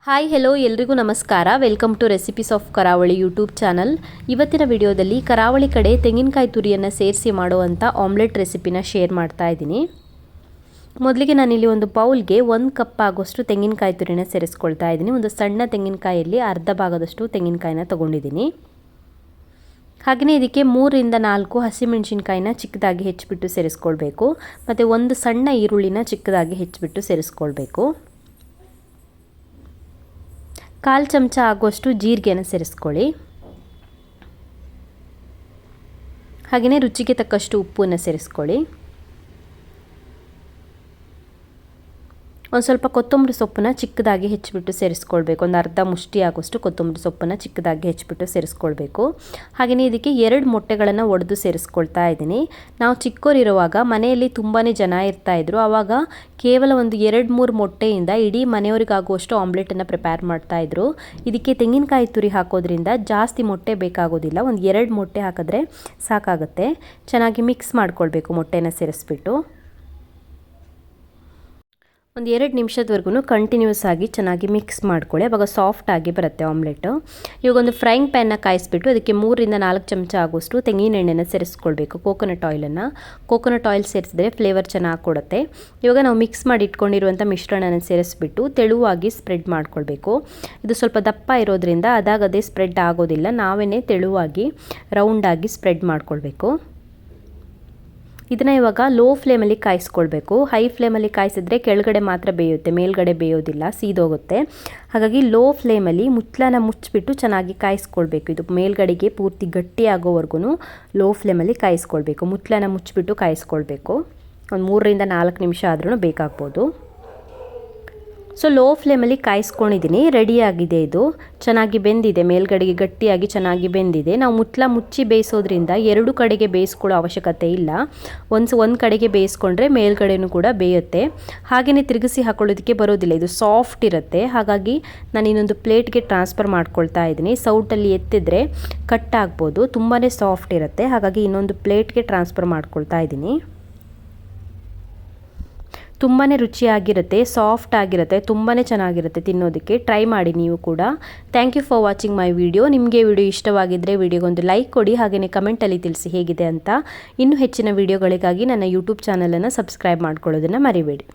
Hi hello ಎಲ್ರಿಗೂ ನಮಸ್ಕಾರ. Welcome to recipes of ಕರಾವಳಿ ಯೂಟ್ಯೂಬ್ ಚಾನಲ್. ಇವತ್ತಿನ ವಿಡಿಯೋದಲ್ಲಿ ಕರಾವಳಿ ಕಡೆ ತೆಂಗಿನಕಾಯಿ ತುರಿಯನ್ನು ಸೇರಿಸಿ ಮಾಡುವಂಥ ಆಮ್ಲೆಟ್ ರೆಸಿಪಿನ ಶೇರ್ ಮಾಡ್ತಾ ಇದ್ದೀನಿ. ಮೊದಲಿಗೆ ನಾನಿಲ್ಲಿ ಒಂದು ಬೌಲ್ಗೆ 1 ಕಪ್ ಆಗೋಷ್ಟು ತೆಂಗಿನಕಾಯಿ ತುರಿನ ಸೇರಿಸ್ಕೊಳ್ತಾ ಇದ್ದೀನಿ. ಒಂದು ಸಣ್ಣ ತೆಂಗಿನಕಾಯಲ್ಲಿ ಅರ್ಧ ಭಾಗದಷ್ಟು ತೆಂಗಿನಕಾಯಿನ ತೊಗೊಂಡಿದ್ದೀನಿ. ಹಾಗೆಯೇ ಇದಕ್ಕೆ 3 ರಿಂದ 4 ಹಸಿಮೆಣಸಿನಕಾಯಿನ ಚಿಕ್ಕದಾಗಿ ಹೆಚ್ಚಿಬಿಟ್ಟು ಸೇರಿಸ್ಕೊಳ್ಬೇಕು. ಮತ್ತು ಒಂದು ಸಣ್ಣ ಈರುಳ್ಳಿನ ಚಿಕ್ಕದಾಗಿ ಹೆಚ್ಚಿಬಿಟ್ಟು ಸೇರಿಸ್ಕೊಳ್ಬೇಕು. 1/4 ಚಮಚ ಆಗುವಷ್ಟು ಜೀರಿಗೆನ ಸೇರಿಸ್ಕೊಳ್ಳಿ. ಹಾಗೆಯೇ ರುಚಿಗೆ ತಕ್ಕಷ್ಟು ಉಪ್ಪನ್ನು ಸೇರಿಸ್ಕೊಳ್ಳಿ. ಒಂದು ಸ್ವಲ್ಪ ಕೊತ್ತಂಬರಿ ಸೊಪ್ಪನ್ನ ಚಿಕ್ಕದಾಗಿ ಹೆಚ್ಚಿಬಿಟ್ಟು ಸೇರಿಸ್ಕೊಳ್ಬೇಕು. ಒಂದು ಅರ್ಧ ಮುಷ್ಟಿ ಆಗುವಷ್ಟು ಕೊತ್ತಂಬರಿ ಸೊಪ್ಪನ್ನು ಚಿಕ್ಕದಾಗಿ ಹೆಚ್ಚಿಬಿಟ್ಟು ಸೇರಿಸ್ಕೊಳ್ಬೇಕು. ಹಾಗೆಯೇ ಇದಕ್ಕೆ 2 ಮೊಟ್ಟೆಗಳನ್ನು ಒಡೆದು ಸೇರಿಸ್ಕೊಳ್ತಾ ಇದ್ದೀನಿ. ನಾವು ಚಿಕ್ಕವರಿರುವಾಗ ಮನೆಯಲ್ಲಿ ತುಂಬಾ ಜನ ಇರ್ತಾಯಿದ್ರು. ಆವಾಗ ಕೇವಲ ಒಂದು 2-3 ಮೊಟ್ಟೆಯಿಂದ ಇಡೀ ಮನೆಯವರಿಗಾಗುವಷ್ಟು ಆಮ್ಲೆಟನ್ನು ಪ್ರಿಪೇರ್ ಮಾಡ್ತಾಯಿದ್ರು. ಇದಕ್ಕೆ ತೆಂಗಿನಕಾಯಿ ತುರಿ ಹಾಕೋದ್ರಿಂದ ಜಾಸ್ತಿ ಮೊಟ್ಟೆ ಬೇಕಾಗೋದಿಲ್ಲ. ಒಂದು 2 ಮೊಟ್ಟೆ ಹಾಕಿದ್ರೆ ಸಾಕಾಗುತ್ತೆ. ಚೆನ್ನಾಗಿ ಮಿಕ್ಸ್ ಮಾಡ್ಕೊಳ್ಬೇಕು. ಮೊಟ್ಟೆನ ಸೇರಿಸ್ಬಿಟ್ಟು ಒಂದು 2 ನಿಮಿಷದವರೆಗೂ ಕಂಟಿನ್ಯೂಸ್ ಆಗಿ ಚೆನ್ನಾಗಿ ಮಿಕ್ಸ್ ಮಾಡ್ಕೊಳ್ಳಿ. ಆವಾಗ ಸಾಫ್ಟ್ ಆಗಿ ಬರುತ್ತೆ ಆಮ್ಲೆಟ್. ಇವಾಗ ಒಂದು ಫ್ರೈಯಿಂಗ್ ಪ್ಯಾನ್ನ ಕಾಯಿಸ್ಬಿಟ್ಟು ಅದಕ್ಕೆ 3 ರಿಂದ 4 ಚಮಚ ಆಗುವಷ್ಟು ತೆಂಗಿನ ಎಣ್ಣೆನ ಸೇರಿಸ್ಕೊಳ್ಬೇಕು. ಕೋಕೋನಟ್ ಆಯಿಲನ್ನು. ಕೋಕೋನಟ್ ಆಯಿಲ್ ಸೇರಿಸಿದ್ರೆ ಫ್ಲೇವರ್ ಚೆನ್ನಾಗಿ ಕೊಡುತ್ತೆ. ಇವಾಗ ನಾವು ಮಿಕ್ಸ್ ಮಾಡಿ ಇಟ್ಕೊಂಡಿರುವಂಥ ಮಿಶ್ರಣನ ಸೇರಿಸ್ಬಿಟ್ಟು ತೆಳುವಾಗಿ ಸ್ಪ್ರೆಡ್ ಮಾಡ್ಕೊಳ್ಬೇಕು. ಇದು ಸ್ವಲ್ಪ ದಪ್ಪ ಇರೋದ್ರಿಂದ ಅದಾಗದೇ ಸ್ಪ್ರೆಡ್ ಆಗೋದಿಲ್ಲ. ನಾವೇ ತೆಳುವಾಗಿ ರೌಂಡಾಗಿ ಸ್ಪ್ರೆಡ್ ಮಾಡ್ಕೊಳ್ಬೇಕು. ಇದನ್ನು ಇವಾಗ ಲೋ ಫ್ಲೇಮಲ್ಲಿ ಕಾಯಿಸ್ಕೊಳ್ಬೇಕು. ಹೈ ಫ್ಲೇಮಲ್ಲಿ ಕಾಯಿಸಿದ್ರೆ ಕೆಳಗಡೆ ಮಾತ್ರ ಬೇಯುತ್ತೆ, ಮೇಲ್ಗಡೆ ಬೇಯೋದಿಲ್ಲ, ಸೀದೋಗುತ್ತೆ. ಹಾಗಾಗಿ ಲೋ ಫ್ಲೇಮಲ್ಲಿ ಮುಚ್ಚಳನ ಮುಚ್ಚಿಬಿಟ್ಟು ಚೆನ್ನಾಗಿ ಕಾಯಿಸ್ಕೊಳ್ಬೇಕು. ಇದು ಮೇಲ್ಗಡೆಗೆ ಪೂರ್ತಿ ಗಟ್ಟಿಯಾಗೋವರೆಗೂ ಲೋ ಫ್ಲೇಮಲ್ಲಿ ಕಾಯಿಸ್ಕೊಳ್ಬೇಕು. ಮುಚ್ಚಳನ ಮುಚ್ಚಿಬಿಟ್ಟು ಕಾಯಿಸ್ಕೊಳ್ಬೇಕು. ಒಂದು 3 ರಿಂದ 4 ನಿಮಿಷ ಆದ್ರೂ ಬೇಕಾಗ್ಬೋದು. ಸೊ ಲೋ ಫ್ಲೇಮಲ್ಲಿ ಕಾಯಿಸ್ಕೊಂಡಿದ್ದೀನಿ. ರೆಡಿಯಾಗಿದೆ. ಇದು ಚೆನ್ನಾಗಿ ಬೆಂದಿದೆ. ಮೇಲ್ಗಡೆಗೆ ಗಟ್ಟಿಯಾಗಿ ಚೆನ್ನಾಗಿ ಬೆಂದಿದೆ. ನಾವು ಮುಚ್ಚಳ ಮುಚ್ಚಿ ಬೇಯಿಸೋದ್ರಿಂದ 2 ಕಡೆಗೆ ಬೇಯಿಸ್ಕೊಳ್ಳೋ ಅವಶ್ಯಕತೆ ಇಲ್ಲ. ಒಂದು ಕಡೆಗೆ ಬೇಯಿಸ್ಕೊಂಡ್ರೆ ಮೇಲ್ಗಡೆನೂ ಕೂಡ ಬೇಯುತ್ತೆ. ಹಾಗೆಯೇ ತಿರುಗಿಸಿ ಹಾಕೊಳ್ಳೋದಕ್ಕೆ ಬರೋದಿಲ್ಲ. ಇದು ಸಾಫ್ಟ್ ಇರುತ್ತೆ. ಹಾಗಾಗಿ ನಾನು ಇನ್ನೊಂದು ಪ್ಲೇಟ್ಗೆ ಟ್ರಾನ್ಸ್ಫರ್ ಮಾಡ್ಕೊಳ್ತಾ ಇದ್ದೀನಿ. ಸೌಟಲ್ಲಿ ಎತ್ತಿದ್ರೆ ಕಟ್ ಆಗ್ಬೋದು. ತುಂಬಾ ಸಾಫ್ಟ್ ಇರುತ್ತೆ. ಹಾಗಾಗಿ ಇನ್ನೊಂದು ಪ್ಲೇಟ್ಗೆ ಟ್ರಾನ್ಸ್ಫರ್ ಮಾಡ್ಕೊಳ್ತಾ ಇದ್ದೀನಿ. ತುಂಬಾ ರುಚಿಯಾಗಿರುತ್ತೆ, ಸಾಫ್ಟ್ ಆಗಿರುತ್ತೆ, ತುಂಬಾ ಚೆನ್ನಾಗಿರುತ್ತೆ ತಿನ್ನೋದಕ್ಕೆ. ಟ್ರೈ ಮಾಡಿ ನೀವು ಕೂಡ. Thank you for watching my video. ನಿಮಗೆ ವಿಡಿಯೋ ಇಷ್ಟವಾಗಿದ್ದರೆ ವಿಡಿಯೋಗೊಂದು ಲೈಕ್ ಕೊಡಿ. ಹಾಗೆಯೇ ಕಮೆಂಟಲ್ಲಿ ತಿಳಿಸಿ ಹೇಗಿದೆ ಅಂತ. ಇನ್ನೂ ಹೆಚ್ಚಿನ ವಿಡಿಯೋಗಳಿಗಾಗಿ ನನ್ನ ಯೂಟ್ಯೂಬ್ ಚಾನಲನ್ನು ಸಬ್ಸ್ಕ್ರೈಬ್ ಮಾಡ್ಕೊಳ್ಳೋದನ್ನು ಮರಿಬೇಡಿ.